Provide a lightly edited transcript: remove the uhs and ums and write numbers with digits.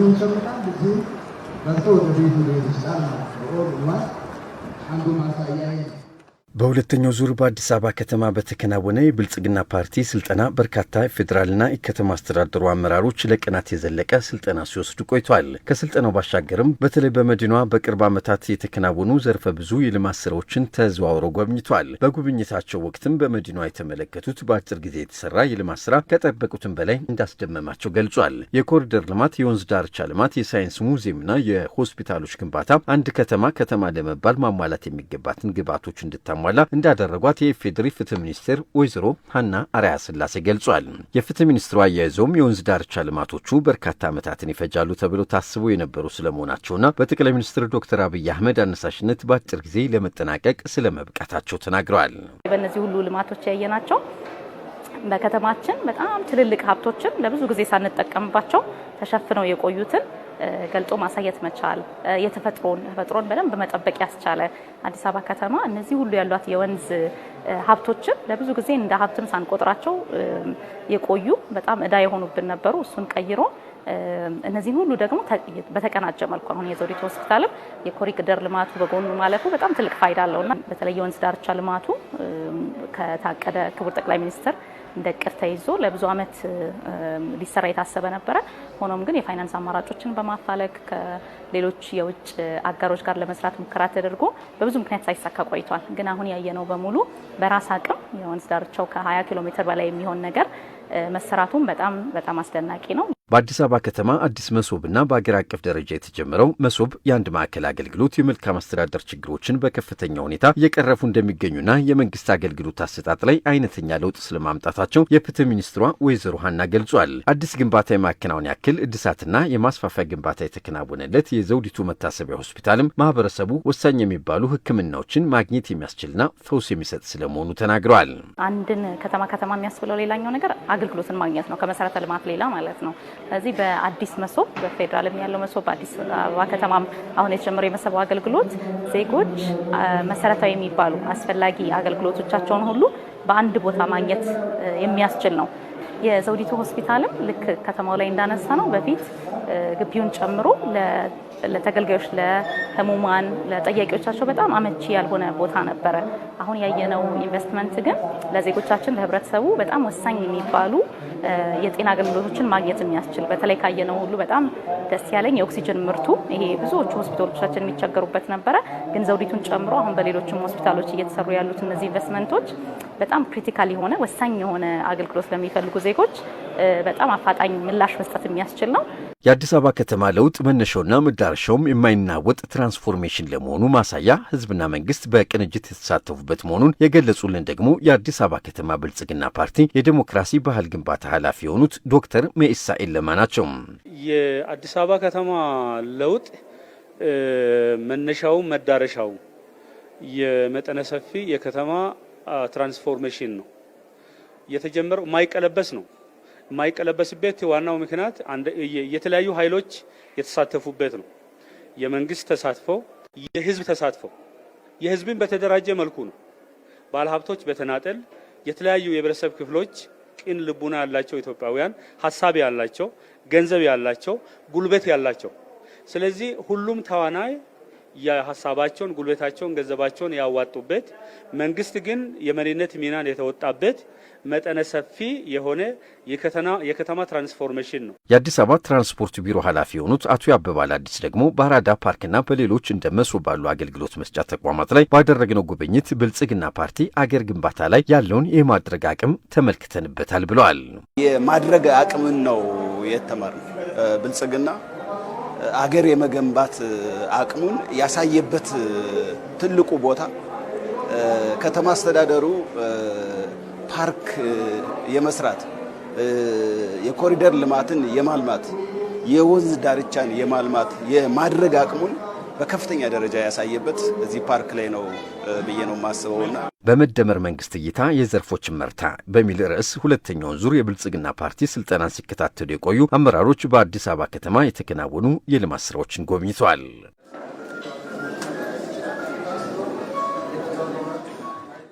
እዚሁ ሸምታል እዚሁ በልቶ ወደ ቤቱ ሊሄድ ይችላል ማለት ነው። ኦልማስ አንዱ ማሳያ ነው። በሁለተኛው ዙር በአዲስ አበባ ከተማ በተከናወነ የብልጽግና ፓርቲ ስልጠና በርካታ የፌዴራልና የከተማ አስተዳደሩ አመራሮች ለቀናት የዘለቀ ስልጠና ሲወስዱ ቆይቷል። ከስልጠናው ባሻገርም በተለይ በመዲናዋ በቅርብ ዓመታት የተከናወኑ ዘርፈ ብዙ የልማት ስራዎችን ተዘዋውረው ጎብኝቷል። በጉብኝታቸው ወቅትም በመዲናዋ የተመለከቱት በአጭር ጊዜ የተሰራ የልማት ስራ ከጠበቁትም በላይ እንዳስደመማቸው ገልጿል። የኮሪደር ልማት፣ የወንዝ ዳርቻ ልማት፣ የሳይንስ ሙዚየምና የሆስፒታሎች ግንባታ አንድ ከተማ ለመባል ማሟላት የሚገባትን ግብዓቶች እንድታሟላ እንዳደረጓት የኢፌዴሪ ፍትህ ሚኒስትር ወይዘሮ ሀና አርአያ ስላሴ ገልጿል። የፍትህ ሚኒስትሩ አያይዘውም የወንዝ ዳርቻ ልማቶቹ በርካታ ዓመታትን ይፈጃሉ ተብለው ታስበው የነበሩ ስለመሆናቸውና በጠቅላይ ሚኒስትር ዶክተር አብይ አህመድ አነሳሽነት በአጭር ጊዜ ለመጠናቀቅ ስለመብቃታቸው ተናግረዋል። በእነዚህ ሁሉ ልማቶች ያየናቸው በከተማችን በጣም ትልልቅ ሀብቶችን ለብዙ ጊዜ ሳንጠቀምባቸው ተሸፍነው የቆዩትን ገልጦ ማሳየት መቻል፣ ተፈጥሮን በደንብ መጠበቅ ያስቻለ አዲስ አበባ ከተማ እነዚህ ሁሉ ያሏት የወንዝ ሀብቶችን ለብዙ ጊዜ እንደ ሀብትም ሳንቆጥራቸው የቆዩ በጣም ዕዳ የሆኑብን ነበሩ። እሱን ቀይሮ እነዚህን ሁሉ ደግሞ በተቀናጀ መልኩ አሁን የዘውዲቱ ሆስፒታልም የኮሪደር ልማቱ በጎኑ ማለፉ በጣም ትልቅ ፋይዳ አለውና በተለይ የወንዝ ዳርቻ ልማቱ ከታቀደ ክቡር ጠቅላይ ሚኒስትር እንደ እቅድ ተይዞ ለብዙ ዓመት ሊሰራ የታሰበ ነበረ። ሆኖም ግን የፋይናንስ አማራጮችን በማፋለግ ከሌሎች የውጭ አጋሮች ጋር ለመስራት ሙከራ ተደርጎ በብዙ ምክንያት ሳይሳካ ቆይቷል። ግን አሁን ያየነው በሙሉ በራስ አቅም የወንዝ ዳርቻው ከ20 ኪሎ ሜትር በላይ የሚሆን ነገር መሰራቱም በጣም አስደናቂ ነው። በአዲስ አበባ ከተማ አዲስ መሶብና በአገር አቀፍ ደረጃ የተጀመረው መሶብ የአንድ ማዕከል አገልግሎት የመልካም አስተዳደር ችግሮችን በከፍተኛ ሁኔታ እየቀረፉ እንደሚገኙና የመንግስት አገልግሎት አሰጣጥ ላይ አይነተኛ ለውጥ ስለማምጣታቸው የፍትህ ሚኒስትሯ ወይዘሮ ሀና ገልጿል። አዲስ ግንባታ የማከናወን ያክል እድሳትና የማስፋፊያ ግንባታ የተከናወነለት የዘውዲቱ መታሰቢያ ሆስፒታልም ማህበረሰቡ ወሳኝ የሚባሉ ሕክምናዎችን ማግኘት የሚያስችልና ፈውስ የሚሰጥ ስለመሆኑ ተናግረዋል። አንድን ከተማ የሚያስብለው ሌላኛው ነገር አገልግሎትን ማግኘት ነው፣ ከመሰረተ ልማት ሌላ ማለት ነው። ስለዚህ በአዲስ መሶብ በፌዴራልም ያለው መሶብ በአዲስ አበባ ከተማም አሁን የተጀመረው የመሶብ አገልግሎት ዜጎች መሰረታዊ የሚባሉ አስፈላጊ አገልግሎቶቻቸውን ሁሉ በአንድ ቦታ ማግኘት የሚያስችል ነው። የዘውዲቱ ሆስፒታልም ልክ ከተማው ላይ እንዳነሳ ነው በፊት ግቢውን ጨምሮ ለተገልጋዮች፣ ለህሙማን፣ ለጠያቂዎቻቸው በጣም አመቺ ያልሆነ ቦታ ነበረ። አሁን ያየነው ኢንቨስትመንት ግን ለዜጎቻችን ለህብረተሰቡ በጣም ወሳኝ የሚባሉ የጤና አገልግሎቶችን ማግኘት የሚያስችል በተለይ ካየነው ሁሉ በጣም ደስ ያለኝ የኦክሲጅን ምርቱ ይሄ ብዙዎቹ ሆስፒታሎቻችን የሚቸገሩበት ነበረ። ግን ዘውዲቱን ጨምሮ አሁን በሌሎችም ሆስፒታሎች እየተሰሩ ያሉት እነዚህ ኢንቨስትመንቶች በጣም ክሪቲካል የሆነ ወሳኝ የሆነ አገልግሎት ለሚፈልጉ ዜጎች በጣም አፋጣኝ ምላሽ መስጠት የሚያስችል ነው። የአዲስ አበባ ከተማ ለውጥ መነሻውና መዳረሻውም የማይናወጥ ትራንስፎርሜሽን ለመሆኑ ማሳያ ህዝብና መንግስት በቅንጅት የተሳተፉበት መሆኑን የገለጹልን ደግሞ የአዲስ አበባ ከተማ ብልጽግና ፓርቲ የዲሞክራሲ ባህል ግንባታ ኃላፊ የሆኑት ዶክተር መኢሳ ኤለማ ናቸው። የአዲስ አበባ ከተማ ለውጥ መነሻው መዳረሻው የመጠነ ሰፊ የከተማ ትራንስፎርሜሽን ነው። የተጀመረው ማይቀለበስ ነው። የማይቀለበስበት ዋናው ምክንያት የተለያዩ ኃይሎች የተሳተፉበት ነው። የመንግስት ተሳትፎ፣ የህዝብ ተሳትፎ፣ የህዝብን በተደራጀ መልኩ ነው። ባለሀብቶች በተናጠል የተለያዩ የህብረተሰብ ክፍሎች ቅን ልቡና ያላቸው ኢትዮጵያውያን ሀሳብ ያላቸው፣ ገንዘብ ያላቸው፣ ጉልበት ያላቸው ስለዚህ ሁሉም ተዋናይ የሀሳባቸውን፣ ጉልበታቸውን፣ ገንዘባቸውን ያዋጡበት መንግስት ግን የመሪነት ሚናን የተወጣበት መጠነ ሰፊ የሆነ የከተማ ትራንስፎርሜሽን ነው። የአዲስ አበባ ትራንስፖርት ቢሮ ኃላፊ የሆኑት አቶ ያበባል አዲስ ደግሞ በአራዳ ፓርክና በሌሎች እንደ መሶብ ባሉ አገልግሎት መስጫ ተቋማት ላይ ባደረግነው ጉብኝት ብልጽግና ፓርቲ አገር ግንባታ ላይ ያለውን የማድረግ አቅም ተመልክተንበታል ብለዋል። የማድረግ አቅምን ነው የተማርነው። ብልጽግና አገር የመገንባት አቅሙን ያሳየበት ትልቁ ቦታ ከተማ አስተዳደሩ ፓርክ የመስራት የኮሪደር ልማትን የማልማት የወንዝ ዳርቻን የማልማት የማድረግ አቅሙን በከፍተኛ ደረጃ ያሳየበት እዚህ ፓርክ ላይ ነው ብዬ ነው ማስበውና በመደመር መንግስት እይታ የዘርፎችን መርታ በሚል ርዕስ ሁለተኛውን ዙር የብልጽግና ፓርቲ ስልጠናን ሲከታተሉ የቆዩ አመራሮች በአዲስ አበባ ከተማ የተከናወኑ የልማት ስራዎችን ጎብኝተዋል።